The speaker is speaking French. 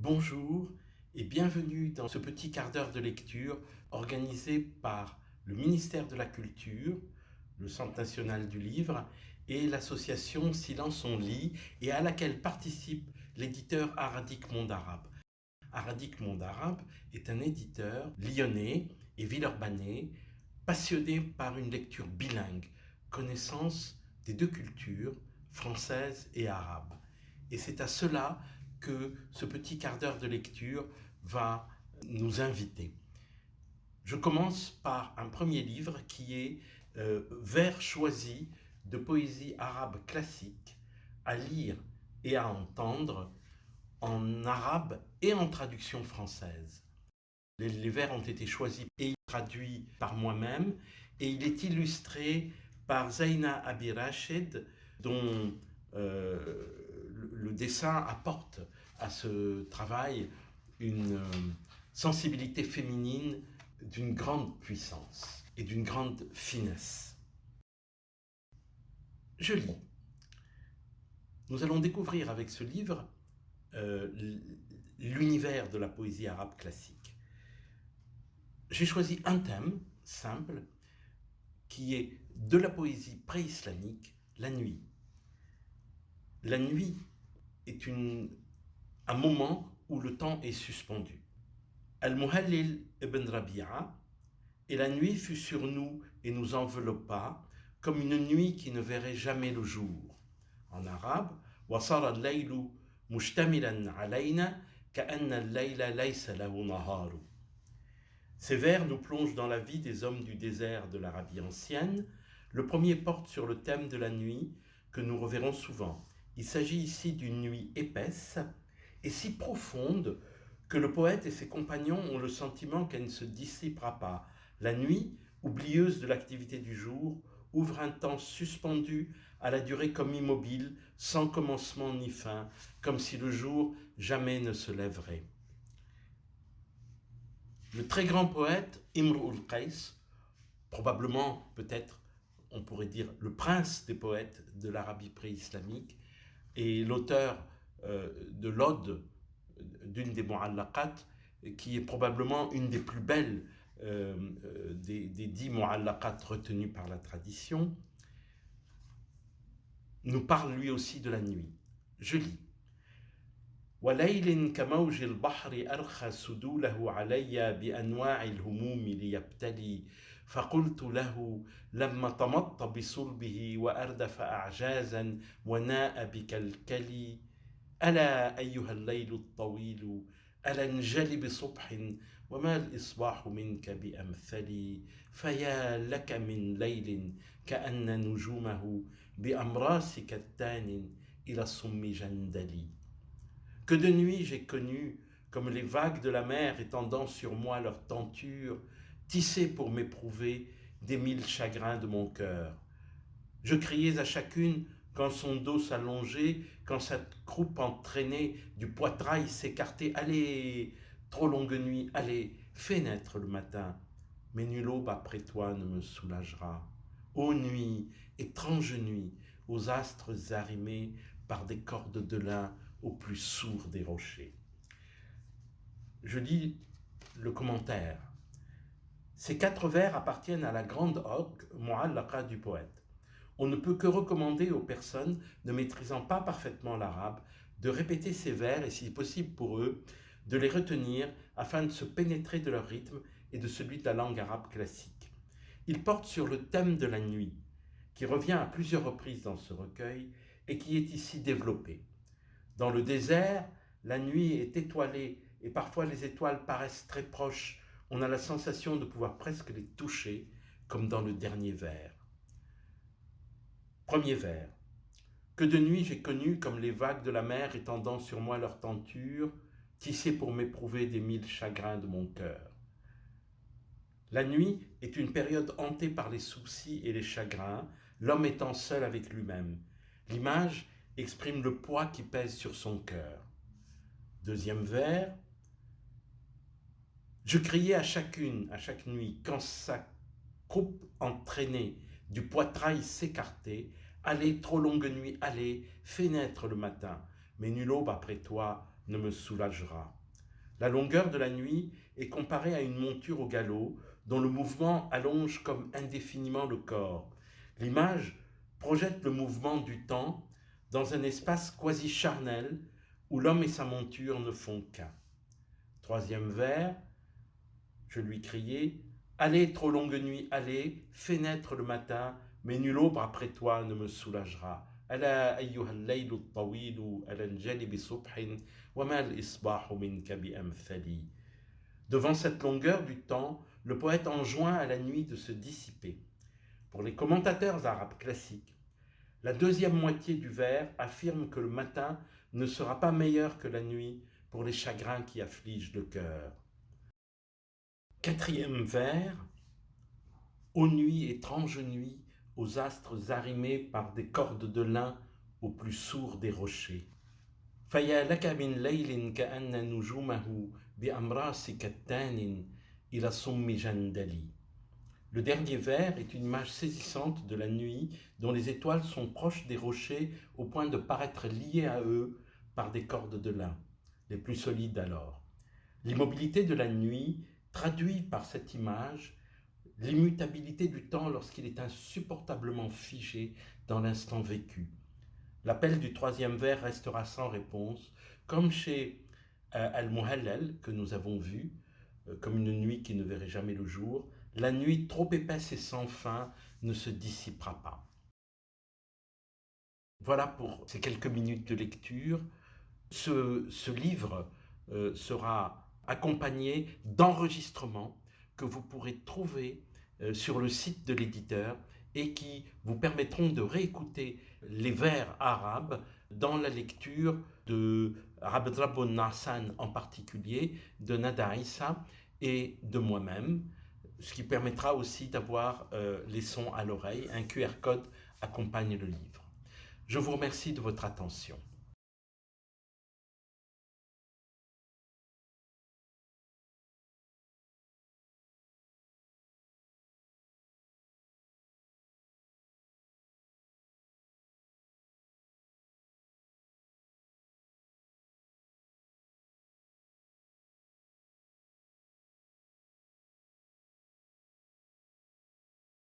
Bonjour et bienvenue dans ce petit quart d'heure de lecture organisé par le ministère de la Culture, le Centre national du livre et l'association Silence on lit et à laquelle participe l'éditeur Aradik Monde Arabe. Aradik Monde Arabe est un éditeur lyonnais et villeurbanais passionné par une lecture bilingue, connaissance des deux cultures, française et arabe. Et c'est à cela que ce petit quart d'heure de lecture va nous inviter. Je commence par un premier livre qui est Vers choisis de poésie arabe classique à lire et à entendre en arabe et en traduction française. Les vers ont été choisis et traduits par moi-même et il est illustré par Zaina Abirached dont le dessin apporte à ce travail une sensibilité féminine d'une grande puissance et d'une grande finesse. Je lis. Nous allons découvrir avec ce livre l'univers de la poésie arabe classique. J'ai choisi un thème simple qui est de la poésie pré-islamique, la nuit. La nuit est un moment où le temps est suspendu. Al-Muhallil ibn Rabi'a, et la nuit fut sur nous et nous enveloppa comme une nuit qui ne verrait jamais le jour. En arabe, وَصَارَ اللَّيْلُ مُشْتَمِلًا عَلَيْنَا كَأَنَّ اللَّيْلَ لَيْسَ لَهُ نَهَارٌ. Ces vers nous plongent dans la vie des hommes du désert de l'Arabie ancienne. Le premier porte sur le thème de la nuit que nous reverrons souvent. Il s'agit ici d'une nuit épaisse et si profonde que le poète et ses compagnons ont le sentiment qu'elle ne se dissipera pas. La nuit, oublieuse de l'activité du jour, ouvre un temps suspendu à la durée comme immobile, sans commencement ni fin, comme si le jour jamais ne se lèverait. Le très grand poète Imr al-Qais, probablement, peut-être, on pourrait dire le prince des poètes de l'Arabie pré-islamique, et l'auteur de l'Ode, d'une des Mu'allaqat, qui est probablement une des plus belles des 10 Mu'allaqat retenues par la tradition, nous parle lui aussi de la nuit. Je lis. وَلَيْلٍ كَمَوْجِ الْبَحْرِ أَرْخَى سُدُولَهُ عَلَيَّ بِأَنْوَاعِ الْهُمُومِ لِيَبْتَلِي فقلت له لما طمطت بصلبه وأردف أعجازا وناء بكلكلي ألا أيها الليل الطويل ألا انجلي بصبح وما الإصباح منك بأمثلي فيا لك من ليل كأن نجومه بأمراس كتان إلى الصم جندلي. Que de nuits j'ai connu, comme les vagues de la mer étendant sur moi leur tenture, tissées pour m'éprouver des 1000 chagrins de mon cœur. Je criais à chacune quand son dos s'allongeait, quand sa croupe entraînée du poitrail s'écartait. Allez, trop longue nuit, allez, fais naître le matin. Mais nulle aube après toi ne me soulagera. Ô nuit, étrange nuit, aux astres arrimés par des cordes de lin au plus sourd des rochers. Je lis le commentaire. Ces 4 vers appartiennent à la grande ode Mu'allaqa du poète. On ne peut que recommander aux personnes ne maîtrisant pas parfaitement l'arabe de répéter ces vers et, si possible pour eux, de les retenir afin de se pénétrer de leur rythme et de celui de la langue arabe classique. Il porte sur le thème de la nuit, qui revient à plusieurs reprises dans ce recueil et qui est ici développé. Dans le désert, la nuit est étoilée et parfois les étoiles paraissent très proches. On a la sensation de pouvoir presque les toucher, comme dans le dernier vers. Premier vers. Que de nuit j'ai connu comme les vagues de la mer étendant sur moi leur tenture, tissées pour m'éprouver des 1000 chagrins de mon cœur. La nuit est une période hantée par les soucis et les chagrins, l'homme étant seul avec lui-même. L'image exprime le poids qui pèse sur son cœur. Deuxième vers. Je criais à chaque nuit, quand sa croupe entraînée du poitrail s'écartait, allez, trop longue nuit, allez, fais naître le matin, mais nulle aube après toi ne me soulagera. La longueur de la nuit est comparée à une monture au galop dont le mouvement allonge comme indéfiniment le corps. L'image projette le mouvement du temps dans un espace quasi charnel où l'homme et sa monture ne font qu'un. Troisième vers, je lui criai, « Allez, trop longue nuit, allez, fais naître le matin, mais nulle aube après toi ne me soulagera. ألا أيها الليل الطويل ألنجلي بصبح وما الإصباح منك بأمثلي. » Devant cette longueur du temps, le poète enjoint à la nuit de se dissiper. Pour les commentateurs arabes classiques, la deuxième moitié du vers affirme que le matin ne sera pas meilleur que la nuit pour les chagrins qui affligent le cœur. Quatrième vers, ô nuit, étrange nuit, aux astres arrimés par des cordes de lin au plus sourd des rochers. فيا لك من ليل كأن نجومه بأمراس كتان إلى صم جندلي. Le dernier vers est une image saisissante de la nuit dont les étoiles sont proches des rochers au point de paraître liées à eux par des cordes de lin, les plus solides alors. L'immobilité de la nuit traduit par cette image l'immutabilité du temps lorsqu'il est insupportablement figé dans l'instant vécu. L'appel du troisième vers restera sans réponse, comme chez Al-Muhallal, que nous avons vu, comme une nuit qui ne verrait jamais le jour. La nuit trop épaisse et sans fin ne se dissipera pas. Voilà pour ces quelques minutes de lecture. Ce livre sera accompagné d'enregistrements que vous pourrez trouver sur le site de l'éditeur et qui vous permettront de réécouter les vers arabes dans la lecture de Abd Rabbou Nassan en particulier, de Nada Issa et de moi-même, ce qui permettra aussi d'avoir les sons à l'oreille. Un QR code accompagne le livre. Je vous remercie de votre attention.